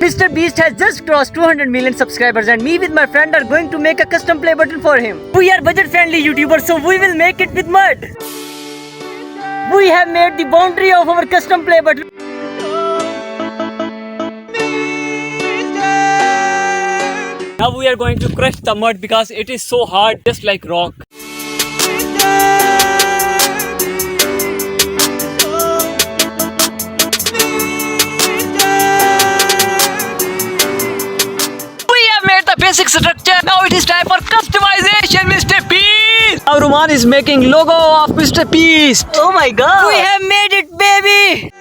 MrBeast has just crossed 200 million subscribers and me with my friend are going to make a custom play button for him. We are budget friendly YouTubers, so we will make it with mud. We have made the boundary of our custom play button. Now we are going to crush the mud because it is so hard, just like rock. Basic structure. Now it is time for customization, MrBeast. Now Ruman is making logo of MrBeast. Oh my god. We have made it, baby.